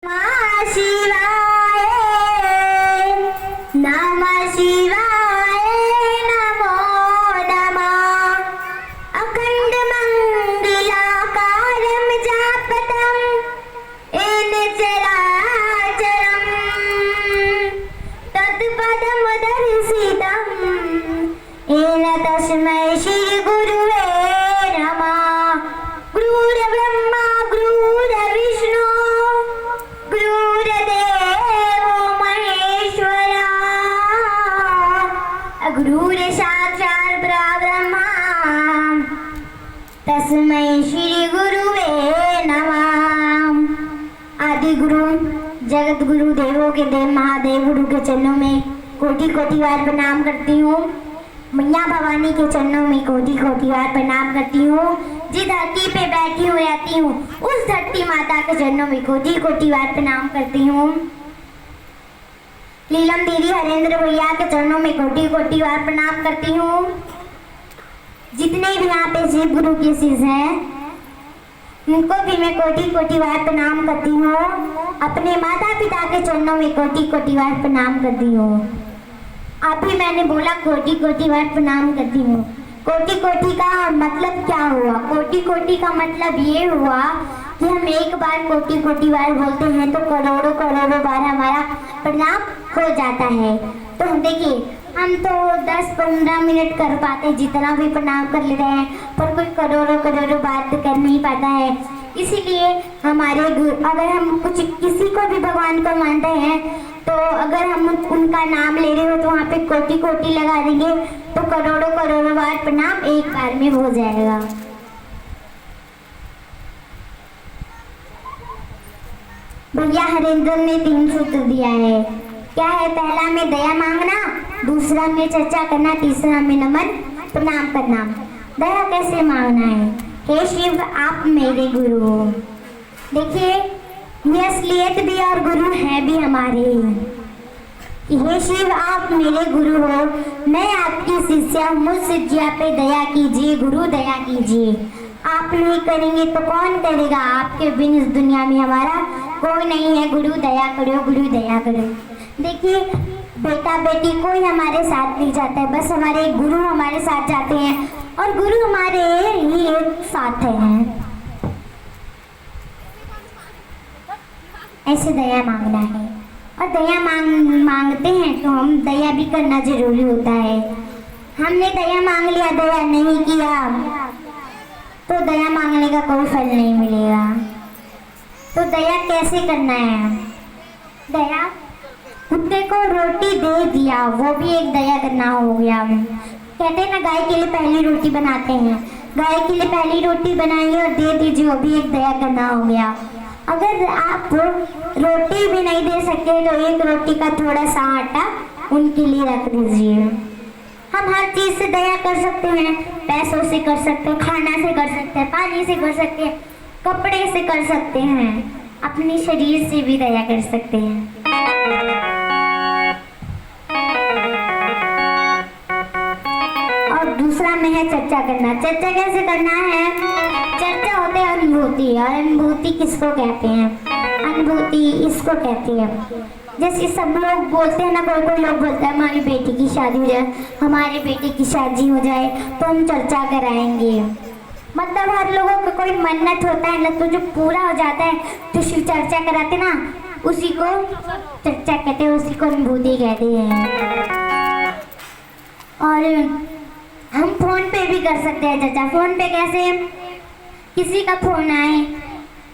नमः शिवाय नमः शिवाय नमो नमः अखंड मंगलाकारं जापतं येन चराचरं तत्पदं दर्शितं येन तस्मै श्री गुरुवे नमः। गुरुर्ब्रह्मा गुरुर्विष्णु गुरुर्देवो महेश्वरा गुरुर साक्षात् परब्रह्मा तस्मै श्री गुरुवे नमः। आदि गुरु जगत गुरु देवों के देव महादेव गुरु के चरणों में कोटि कोटि बार प्रणाम करती हूँ। मैया भवानी के चरणों में कोटि कोटि बार प्रणाम करती हूँ। जिस धरती पे बैठी हुई रहती हूँ उस धरती माता के चरणों में कोटि कोटि बार प्रणाम करती हूँ। लीलम दीदी हरेंद्र भैया के चरणों में कोटि कोटि बार प्रणाम करती हूँ। जितने भी यहाँ पे शिव गुरु के शिष्य हैं उनको भी मैं कोटि कोटि बार प्रणाम करती हूँ। अपने माता पिता के चरणों में कोटि कोटि बार प्रणाम करती हूँ। अभी मैंने बोला कोटि कोटि बार प्रणाम करती हूँ। कोटि कोटि का मतलब क्या हुआ? कोटि कोटि का मतलब ये हुआ कि हम एक बार कोटि कोटि बार बोलते हैं तो करोड़ों करोड़ों बार हमारा प्रणाम हो जाता है। तो देखिए हम तो 10-15 मिनट कर पाते हैं, जितना भी प्रणाम कर लेते हैं, पर कोई करोड़ों करोड़ों बार तो कर नहीं पाता है। इसीलिए हमारे अगर हम कुछ किसी को भी भगवान को मानते हैं तो अगर हम उनका नाम ले रहे हो तो वहाँ पे कोटि कोटि लगा देंगे तो करोड़ों करोड़ों बार प्रणाम एक बार में हो जाएगा। भैया हरेंद्र ने 3 सूत्र दिया है। क्या है? पहला में दया मांगना, दूसरा में चर्चा करना, तीसरा में नमन प्रणाम करना। दया कैसे मांगना है? हे शिव आप मेरे गुरु हो। देखिए ये असलियत भी और गुरु है भी हमारे। हे शिव आप मेरे गुरु हो, मैं आपकी शिष्या हूँ, मुझ शिष्या पे दया कीजिए गुरु, दया कीजिए। आप नहीं करेंगे तो कौन करेगा? आपके बिन इस दुनिया में हमारा कोई नहीं है। गुरु दया करो, गुरु दया करो। देखिए बेटा बेटी कोई हमारे साथ नहीं जाता है, बस हमारे गुरु हमारे साथ जाते हैं और गुरु हमारे ही एक साथ हैं। ऐसे दया मांगना है और दया मांगते हैं तो हम दया भी करना जरूरी होता है। हमने दया मांग लिया, दया नहीं किया तो दया मांगने का कोई फल नहीं मिलेगा। तो दया कैसे करना है? दया कुत्ते को रोटी दे दिया, वो भी एक दया करना हो गया। कहते हैं ना गाय के लिए पहली रोटी बनाते हैं, गाय के लिए पहली रोटी बनाइए और दे दीजिए, वो भी एक दया करना हो गया। अगर आप रोटी भी नहीं दे सकते तो एक रोटी का थोड़ा सा आटा उनके लिए रख दीजिए। हम हर चीज से दया कर सकते हैं, पैसों से कर सकते हैं, खाना से कर सकते हैं, पानी से कर सकते हैं, कपड़े से कर सकते हैं, अपने शरीर से भी दया कर सकते हैं। और दूसरा में है चर्चा करना। चर्चा कैसे करना है? चर्चा होते है अनुभूति, और अनुभूति किसको कहते हैं? अनुभूति इसको कहते हैं जैसे सब लोग बोलते हैं ना, कोई कोई लोग बोलते हैं हमारी बेटी की शादी हो जाए, हमारे बेटे की शादी हो जाए तो हम चर्चा कराएंगे। मतलब हर लोगों का कोई मन्नत होता है ना, तो जो पूरा हो जाता है तो शिव चर्चा कराते ना, उसी को चर्चा कहते हैं, उसी को अनुभूति कहते हैं। और हम फोन पे भी कर सकते हैं चर्चा। फोन पे कैसे? किसी का फोन आए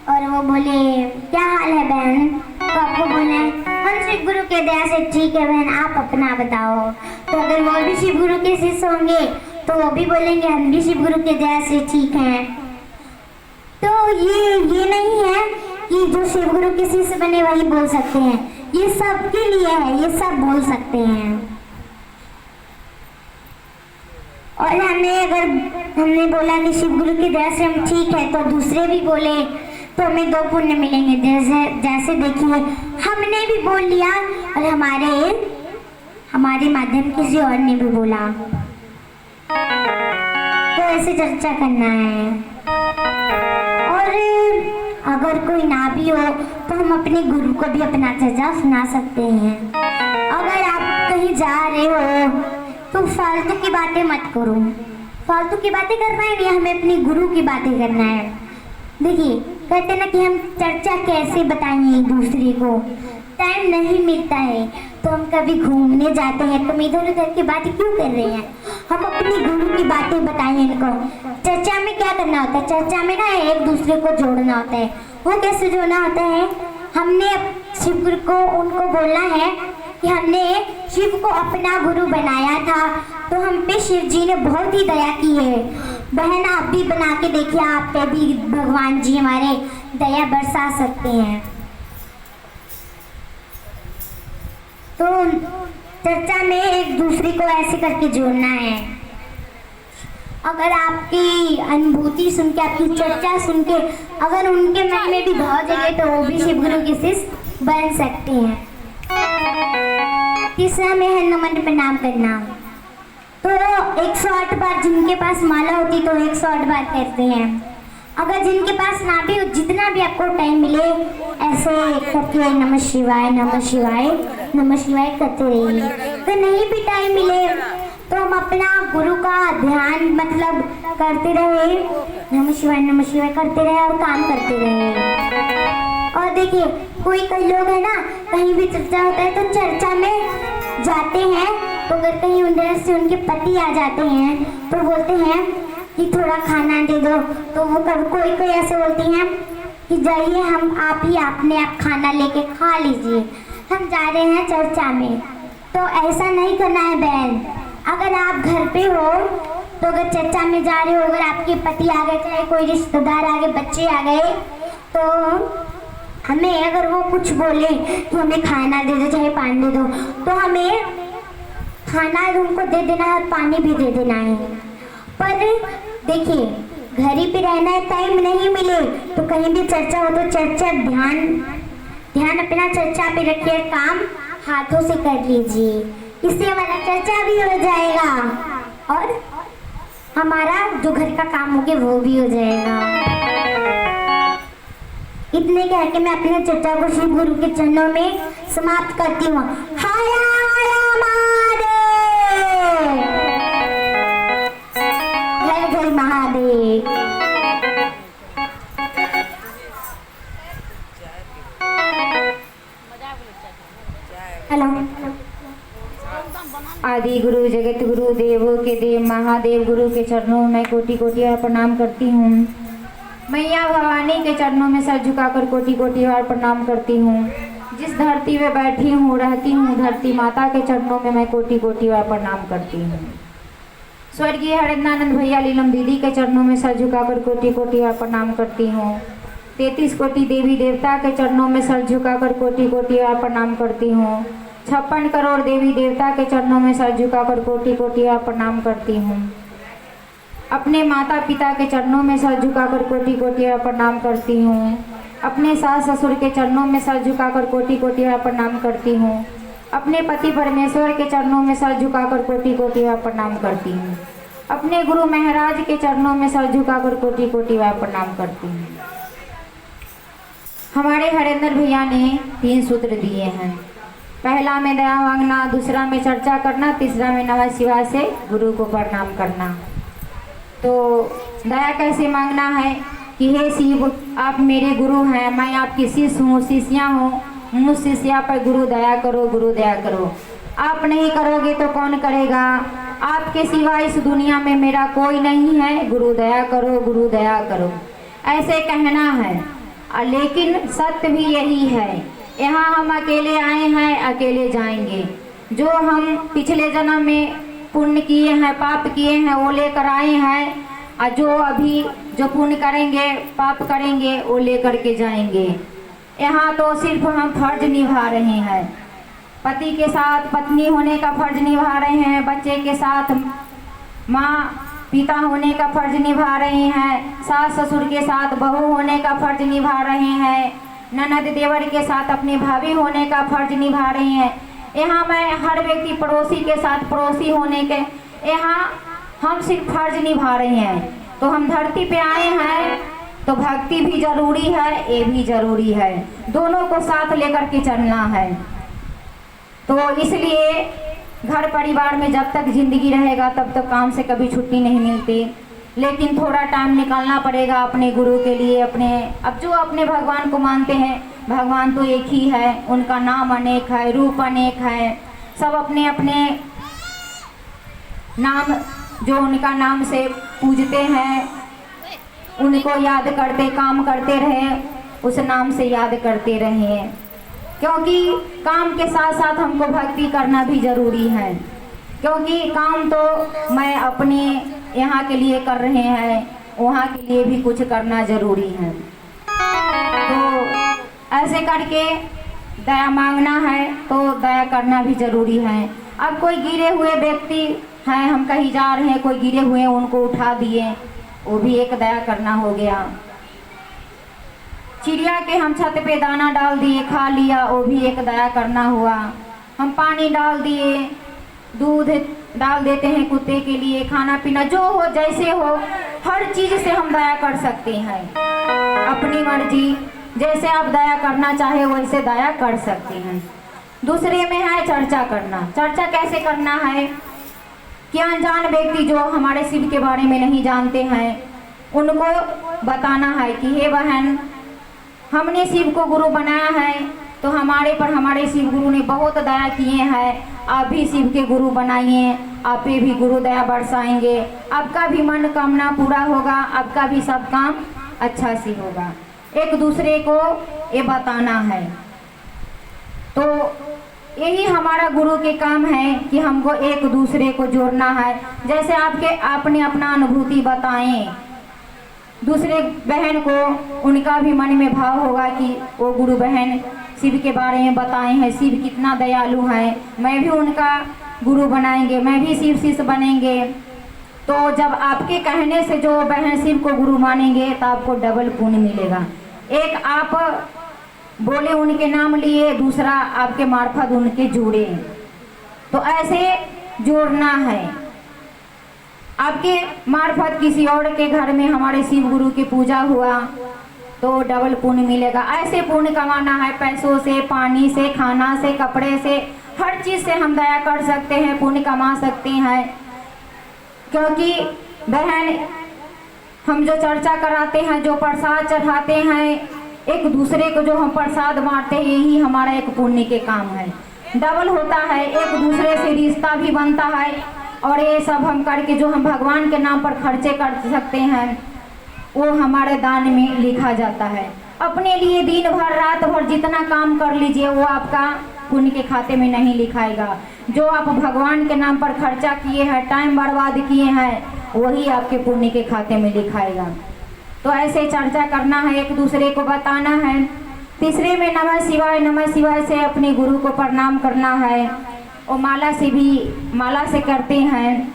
और वो बोले क्या हाल है बहन, तो आपको बोले हम शिव गुरु के दया से ठीक है बहन, आप अपना बताओ। तो अगर वो भी शिव गुरु के शिष्य होंगे तो वो भी बोलेंगे हम भी शिव गुरु के दया से ठीक हैं। तो ये नहीं है कि जो शिव गुरु के शिष्य बने वही बोल सकते हैं, ये सबके लिए है, ये सब बोल सकते हैं। और हमने बोला कि शिव गुरु की दया से हम ठीक है तो दूसरे भी बोले तो हमें 2 पुण्य मिलेंगे। जैसे देखिए हमने भी बोल लिया और हमारे माध्यम किसी और ने भी बोला, तो ऐसे चर्चा करना है। और अगर कोई ना भी हो तो हम अपने गुरु को भी अपना चर्चा सुना सकते हैं। अगर आप कहीं जा रहे हो तो फालतू की बातें मत करो। फालतू की बातें करना है नहीं, हमें अपनी गुरु की बातें करना है। देखिए कहते ना कि हम चर्चा कैसे बताएंगे एक दूसरे को, टाइम नहीं मिलता है तो हम कभी घूमने जाते हैं, तुम इधर उधर की बातें क्यों कर रहे हैं। हम अपनी गुरु की बातें बताएं इनको। चर्चा में क्या करना होता है, चर्चा में ना एक दूसरे को जोड़ना होता है। वो कैसे जोड़ना होता है, हमने शिव गुरु को उनको बोलना है कि हमने शिव को अपना गुरु बनाया था तो हम पे शिव जी ने बहुत ही दया की है। बहन आप भी बना के देखिए, आप पे भी भगवान जी हमारे दया बरसा सकते हैं। तो चर्चा में एक दूसरे को ऐसे करके जोड़ना है। अगर आपकी अनुभूति सुन के, आपकी चर्चा सुन के अगर उनके मन में भी भाव जगे तो वो भी शिव गुरु के शिष्य बन सकते हैं। तीसरा में है नमन प्रणाम करना। तो 108 बार जिनके पास माला होती तो 108 बार करते हैं। अगर जिनके पास ना भी, जितना भी आपको टाइम मिले ऐसे करके नमः शिवाय नमः शिवाय नमः शिवाय करते रहिए। तो नहीं भी टाइम मिले तो हम अपना गुरु का ध्यान मतलब करते रहे, नमः शिवाय करते रहे और काम करते रहे। और देखिए कोई लोग है ना, कहीं भी चर्चा होता है तो चर्चा में जाते हैं तो अगर कहीं उधर से उनके पति आ जाते हैं तो बोलते हैं कि थोड़ा खाना दे दो, तो वो कोई ऐसे बोलती हैं कि जाइए हम आपने आप खाना लेके खा लीजिए, हम जा रहे हैं चर्चा में। तो ऐसा नहीं करना है बहन। अगर आप घर पे हो तो अगर चर्चा में जा रहे हो, अगर आपके पति आ गए, चाहे कोई रिश्तेदार आ गए, बच्चे आ गए, तो हमें अगर वो कुछ बोले कि हमें खाना दे दो चाहे पानी दे दो, तो हमें खाना उनको दे देना है और पानी भी दे देना है। पर देखिए घर ही पे रहना है, टाइम नहीं मिले तो कहीं भी चर्चा हो तो चर्चा ध्यान अपना चर्चा पे रखिए, काम हाथों से कर लीजिए, इससे हमारा चर्चा भी हो जाएगा और हमारा जो घर का काम हो गया वो भी हो जाएगा। इतने कह के मैं अपने चर्चा को शिव गुरु के चरणों में समाप्त करती हूँ। हर हर महादेव, जय जय महादेव। हेलो। आदि गुरु जगत गुरु देवों के देव महादेव गुरु के चरणों में कोटि कोटि बार प्रणाम करती हूँ। मैया भवानी के चरणों में सर झुकाकर कोटि कोटि बार प्रणाम करती हूँ। जिस धरती में बैठी हूँ रहती हूँ, धरती माता के चरणों में मैं कोटि कोटि बार प्रणाम करती हूँ। स्वर्गीय हरिनानंद भैया लीलम दीदी के चरणों में सर झुकाकर कोटि कोटि बार प्रणाम करती हूँ। 33 कोटि देवी देवता के चरणों में सर झुकाकर कोटि कोटि बार प्रणाम करती हूँ। 56 करोड़ देवी देवता के चरणों में सर झुकाकर कोटि कोटि बार प्रणाम करती हूँ। अपने माता पिता के चरणों में सर झुकाकर कोटि कोटि बार प्रणाम करती हूँ। अपने सास ससुर के चरणों में सर झुकाकर कोटि कोटि बार प्रणाम करती हूँ। अपने पति परमेश्वर के चरणों में सर झुकाकर कोटि कोटि बार प्रणाम करती हूँ। अपने गुरु महाराज के चरणों में सर झुकाकर कोटि कोटि बार प्रणाम करती हूँ। हमारे हरेंद्र भैया ने 3 सूत्र दिए हैं। पहला में दया मांगना, दूसरा में चर्चा करना, तीसरा में नमः शिवाय से गुरु को प्रणाम करना। तो दया कैसे मांगना है कि हे शिव आप मेरे गुरु हैं, मैं आपकी शिष्य हूँ, शिष्या हूँ, मुझ शिष्या पर गुरु दया करो, गुरु दया करो। आप नहीं करोगे तो कौन करेगा, आपके सिवा इस दुनिया में मेरा कोई नहीं है, गुरु दया करो, गुरु दया करो, ऐसे कहना है। लेकिन सत्य भी यही है, यहाँ हम अकेले आए हैं, अकेले जाएंगे। जो हम पिछले जन्म में पुण्य किए हैं, पाप किए हैं, वो लेकर आए हैं, और जो अभी जो पुण्य करेंगे, पाप करेंगे, वो लेकर के जाएंगे। यहाँ तो सिर्फ हम फर्ज निभा रहे हैं, पति के साथ पत्नी होने का फर्ज निभा रहे हैं, बच्चे के साथ माँ पिता होने का फर्ज निभा रहे हैं, सास ससुर के साथ बहू होने का फर्ज निभा रहे हैं, ननद देवर के साथ अपनी भाभी होने का फर्ज निभा रहे हैं। यहाँ मैं हर व्यक्ति पड़ोसी के साथ पड़ोसी होने के, यहाँ हम सिर्फ फर्ज निभा रहे हैं। तो हम धरती पे आए हैं तो भक्ति भी जरूरी है, ये भी जरूरी है, दोनों को साथ लेकर के चलना है। तो इसलिए घर परिवार में जब तक जिंदगी रहेगा तब तक काम से कभी छुट्टी नहीं मिलती, लेकिन थोड़ा टाइम निकालना पड़ेगा अपने गुरु के लिए। अब जो अपने भगवान को मानते हैं, भगवान तो एक ही है, उनका नाम अनेक है, रूप अनेक है, सब अपने अपने नाम, जो उनका नाम से पूजते हैं, उनको याद करते काम करते रहे, उस नाम से याद करते रहे, क्योंकि काम के साथ साथ हमको भक्ति करना भी ज़रूरी है। क्योंकि काम तो मैं अपने यहाँ के लिए कर रहे हैं, वहाँ के लिए भी कुछ करना ज़रूरी है। तो ऐसे करके दया मांगना है तो दया करना भी ज़रूरी है। अब कोई गिरे हुए व्यक्ति हैं, हम कहीं जा रहे हैं, कोई गिरे हुए उनको उठा दिए, वो भी एक दया करना हो गया। चिड़िया के हम छत पे दाना डाल दिए, खा लिया, वो भी एक दया करना हुआ। हम पानी डाल दिए, दूध डाल देते हैं कुत्ते के लिए, खाना पीना जो हो जैसे हो, हर चीज़ से हम दया कर सकते हैं। अपनी मर्जी, जैसे आप दया करना चाहे वैसे दया कर सकते हैं। दूसरे में है चर्चा करना। चर्चा कैसे करना है कि अनजान व्यक्ति जो हमारे शिव के बारे में नहीं जानते हैं, उनको बताना है कि हे बहन, हमने शिव को गुरु बनाया है, तो हमारे पर हमारे शिव गुरु ने बहुत दया किए हैं, आप भी शिव के गुरु बनाइए, आप पे भी गुरु दया बरसाएंगे, आपका भी मनोकामना पूरा होगा, आपका भी सब काम अच्छा से होगा। एक दूसरे को ये बताना है। तो यही हमारा गुरु के काम है कि हमको एक दूसरे को जोड़ना है। जैसे आपने अपना अनुभूति बताएं दूसरे बहन को, उनका भी मन में भाव होगा कि वो गुरु बहन शिव के बारे में बताए हैं, शिव कितना दयालु है, मैं भी उनका गुरु बनाएंगे, मैं भी शिव शिष्य बनेंगे। तो जब आपके कहने से जो बहन शिव को गुरु मानेंगे तो आपको डबल पुण्य मिलेगा। एक आप बोले, उनके नाम लिए, दूसरा आपके मार्फत उनके जुड़े। तो ऐसे जोड़ना है। आपके मार्फत किसी और के घर में हमारे शिव गुरु की पूजा हुआ तो डबल पुण्य मिलेगा। ऐसे पुण्य कमाना है, पैसों से, पानी से, खाना से, कपड़े से, हर चीज़ से हम दया कर सकते हैं, पुण्य कमा सकते हैं। क्योंकि बहन, हम जो चर्चा कराते हैं, जो प्रसाद चढ़ाते हैं, एक दूसरे को जो हम प्रसाद बांटते हैं, यही हमारा एक पुण्य के काम है। डबल होता है, एक दूसरे से रिश्ता भी बनता है, और ये सब हम करके जो हम भगवान के नाम पर खर्चे कर सकते हैं, वो हमारे दान में लिखा जाता है। अपने लिए दिन भर रात भर जितना काम कर लीजिए, वो आपका पुण्य के खाते में नहीं लिखाएगा। जो आप भगवान के नाम पर खर्चा किए हैं, टाइम बर्बाद किए हैं, वही आपके पुण्य के खाते में लिखाएगा। तो ऐसे चर्चा करना है, एक दूसरे को बताना है। तीसरे में नमः शिवाय, नमः शिवाय से अपने गुरु को प्रणाम करना है। और माला से करते हैं,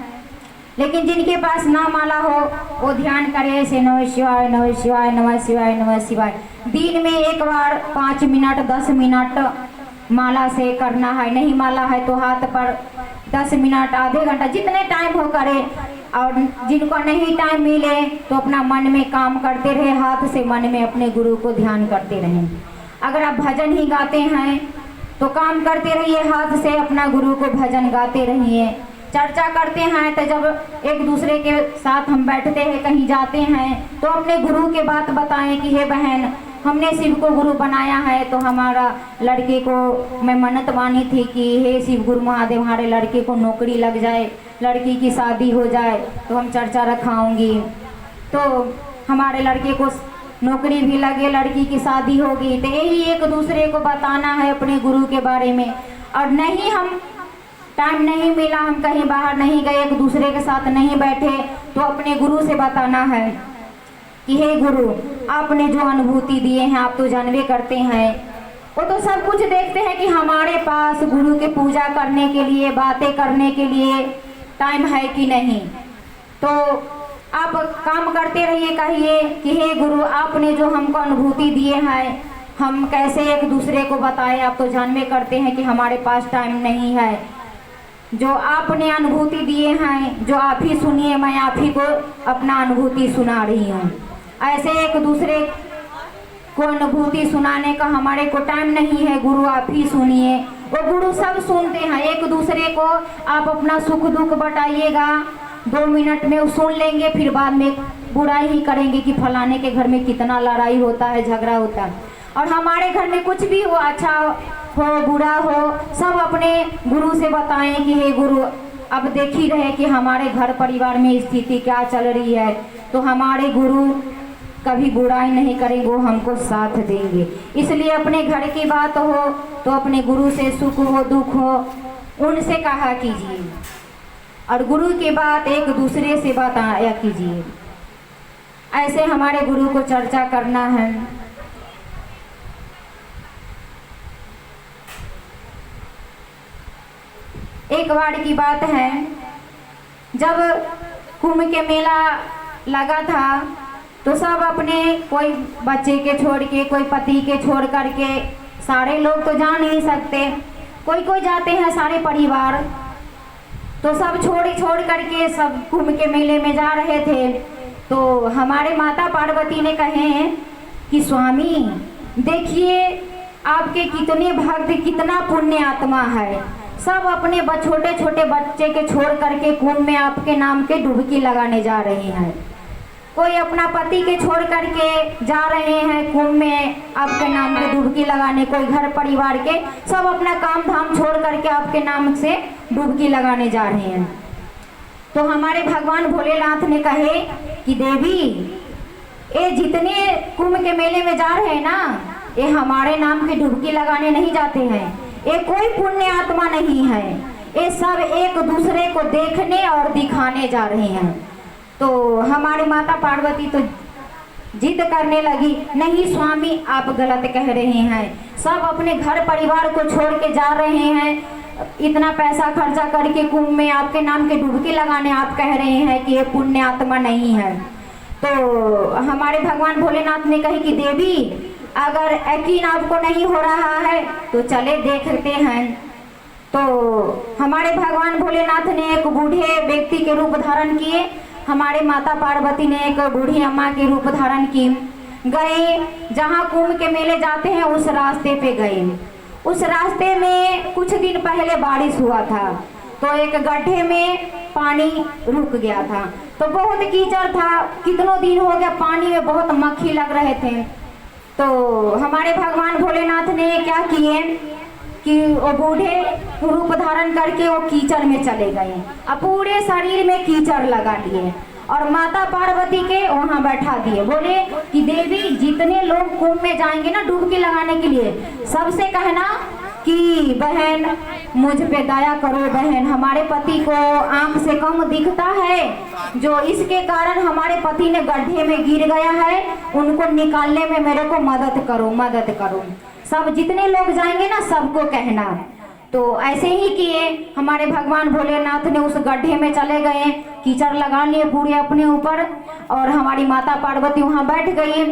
लेकिन जिनके पास ना माला हो वो ध्यान करे ऐसे, नमः शिवाय, नमः शिवाय, नमः शिवाय, नमः शिवाय। दिन में एक बार 5 मिनट 10 मिनट माला से करना है। नहीं माला है तो हाथ पर 10 मिनट, आधे घंटा, जितने टाइम हो करे। और जिनको नहीं टाइम मिले तो अपना मन में काम करते रहे, हाथ से मन में अपने गुरु को ध्यान करते रहें। अगर आप भजन ही गाते हैं तो काम करते रहिए, हाथ से अपना गुरु को भजन गाते रहिए। चर्चा करते हैं तो जब एक दूसरे के साथ हम बैठते हैं, कहीं जाते हैं, तो अपने गुरु के बात बताएं कि हे बहन, हमने शिव को गुरु बनाया है, तो हमारा लड़के को मैं मन्नत मानी थी कि हे शिव गुरु महादेव, हमारे लड़के को नौकरी लग जाए, लड़की की शादी हो जाए तो हम चर्चा रखाऊंगी। तो हमारे लड़के को नौकरी भी लगे, लड़की की शादी होगी। तो यही एक दूसरे को बताना है अपने गुरु के बारे में। और नहीं, हम टाइम नहीं मिला, हम कहीं बाहर नहीं गए, एक दूसरे के साथ नहीं बैठे, तो अपने गुरु से बताना है कि हे गुरु, आपने जो अनुभूति दिए हैं, आप तो जानवे करते हैं, वो तो सब कुछ देखते हैं कि हमारे पास गुरु की पूजा करने के लिए, बातें करने के लिए टाइम है कि नहीं। तो आप काम करते रहिए, कहिए कि हे गुरु, आपने जो हमको अनुभूति दिए हैं, हम कैसे एक दूसरे को बताएं, आप तो जानवे करते हैं कि हमारे पास टाइम नहीं है। जो आपने अनुभूति दिए हैं, जो आप ही सुनिए, मैं आप ही को अपना अनुभूति सुना रही हूँ। ऐसे एक दूसरे को अनुभूति सुनाने का हमारे को टाइम नहीं है, गुरु आप ही सुनिए। वो गुरु सब सुनते हैं, एक दूसरे को आप अपना सुख दुख बताइएगा, 2 मिनट में वो सुन लेंगे, फिर बाद में बुराई ही करेंगे कि फलाने के घर में कितना लड़ाई होता है, झगड़ा होता है। और हमारे घर में कुछ भी हो, अच्छा हो बुरा हो, सब अपने गुरु से बताएं कि हे गुरु अब देख ही रहे कि हमारे घर परिवार में स्थिति क्या चल रही है, तो हमारे गुरु कभी बुराई नहीं करेंगे, वो हमको साथ देंगे। इसलिए अपने घर की बात हो तो अपने गुरु से सुख हो दुख हो उनसे कहा कीजिए, और गुरु की बात एक दूसरे से बताया कीजिए। ऐसे हमारे गुरु को चर्चा करना है। एक बार की बात है, जब कुंभ के मेला लगा था तो सब अपने कोई बच्चे के छोड़ के, कोई पति के छोड़ करके, सारे लोग तो जा नहीं सकते, कोई कोई जाते हैं सारे परिवार, तो सब छोड़ करके सब कुंभ के मेले में जा रहे थे। तो हमारे माता पार्वती ने कहे कि स्वामी देखिए आपके कितने भक्त, कितना पुण्य आत्मा है, सब अपने छोटे छोटे बच्चे के छोड़ करके कुंभ में आपके नाम के डुबकी लगाने जा रहे हैं। कोई अपना पति के छोड़ करके जा रहे हैं कुंभ में आपके नाम के डुबकी लगाने, कोई घर परिवार के सब अपना काम धाम छोड़ करके आपके नाम से डुबकी लगाने जा रहे हैं। तो हमारे भगवान भोलेनाथ ने कहे कि देवी ये जितने कुंभ के मेले में जा रहे हैं ना, ये हमारे नाम की डुबकी लगाने नहीं जाते हैं, ये कोई पुण्य आत्मा नहीं है, ये सब एक दूसरे को देखने और दिखाने जा रहे हैं। तो हमारी माता पार्वती तो जिद करने लगी, नहीं स्वामी आप गलत कह रहे हैं, सब अपने घर परिवार को छोड़ के जा रहे हैं, इतना पैसा खर्चा करके कुंभ में आपके नाम के डुबकी लगाने, आप कह रहे हैं कि ये पुण्य आत्मा नहीं है। तो हमारे भगवान भोलेनाथ ने कही कि देवी अगर यकीन आपको नहीं हो रहा है तो चले देखते हैं। तो हमारे भगवान भोलेनाथ ने एक बूढ़े व्यक्ति के रूप धारण किए, हमारे माता पार्वती ने एक बूढ़ी अम्मा के रूप धारण की, गए जहाँ कुंभ के मेले जाते हैं उस रास्ते पे गए। उस रास्ते में कुछ दिन पहले बारिश हुआ था, तो एक गड्ढे में पानी रुक गया था, तो बहुत कीचड़ था, कितनों दिन हो गया पानी में बहुत मक्खी लग रहे थे। तो हमारे भगवान भोलेनाथ ने क्या किए कि वो बूढ़े रूप धारण करके वो कीचड़ में चले गए, अब पूरे शरीर में कीचड़ लगा लिए और माता पार्वती के वहाँ बैठा दिए। बोले कि देवी जितने लोग कुंभ में जाएंगे ना डुबकी लगाने के लिए, सबसे कहना कि बहन मुझ पे दया करो, बहन हमारे पति को आंख से कम दिखता है, जो इसके कारण हमारे पति ने गड्ढे में गिर गया है, उनको निकालने में मेरे को मदद करो, मदद करो। सब जितने लोग जाएंगे ना सबको कहना। तो ऐसे ही किए, हमारे भगवान भोलेनाथ ने उस गड्ढे में चले गए, कीचड़ लगा लिए पूरे अपने ऊपर, और हमारी माता पार्वती वहाँ बैठ गई।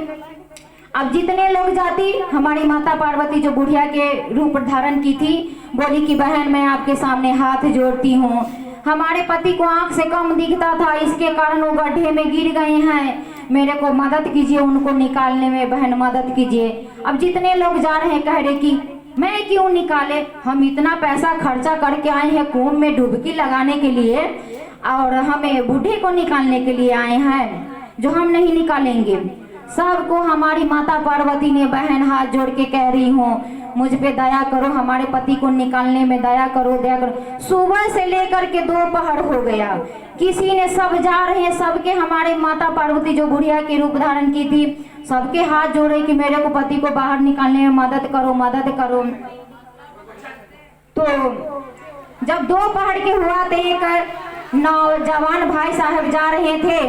अब जितने लोग जाती, हमारी माता पार्वती जो बुढ़िया के रूप धारण की थी, बोली कि बहन मैं आपके सामने हाथ जोड़ती हूँ, हमारे पति को आंख से कम दिखता था, इसके कारण वो गड्ढे में गिर गए हैं, मेरे को मदद कीजिए, उनको निकालने में बहन मदद कीजिए। अब जितने लोग जा रहे हैं कह रहे कि मैं क्यों निकाले, हम इतना पैसा खर्चा करके आए हैं कुंभ में डुबकी लगाने के लिए, और हमें बूढ़े को निकालने के लिए आए हैं, जो हम नहीं निकालेंगे। सबको हमारी माता पार्वती ने बहन हाथ जोड़ के कह रही हूँ मुझ पे दया करो, हमारे पति को निकालने में दया करो, दया करो। सुबह से लेकर के दोपहर हो गया, किसी ने, सब जा रहे हैं, सबके हमारे माता पार्वती जो बुढ़िया के रूप धारण की थी, सबके हाथ जोड़े कि मेरे को पति को बाहर निकालने में मदद करो, मदद करो। तो जब दोपहर के हुआ तो एक नौजवान भाई साहब जा रहे थे,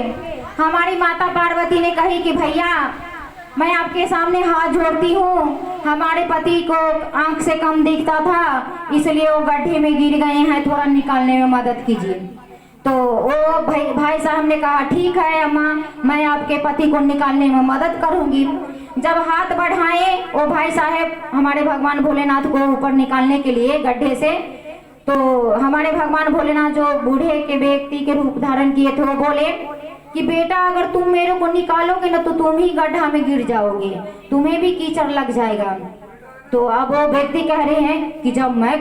हमारी माता पार्वती ने कही कि भैया मैं आपके सामने हाथ जोड़ती हूँ, हमारे पति को आंख से कम दिखता था इसलिए वो गड्ढे में गिर गए हैं, थोड़ा निकालने में मदद कीजिए। तो वो भाई साहब ने कहा ठीक है अम्मा, मैं आपके पति को निकालने में मदद करूँगी। जब हाथ बढ़ाए वो भाई साहब हमारे भगवान भोलेनाथ को ऊपर निकालने के लिए गड्ढे से, तो हमारे भगवान भोलेनाथ जो बूढ़े के व्यक्ति के रूप धारण किए थे वो बोले कि बेटा अगर तुम मेरे को निकालोगे ना तो तुम ही गड्ढा में गिर जाओगे, तुम्हें भी कीचड़ लग जाएगा। तो अब वो व्यक्ति कह रहे हैं कि जब मैं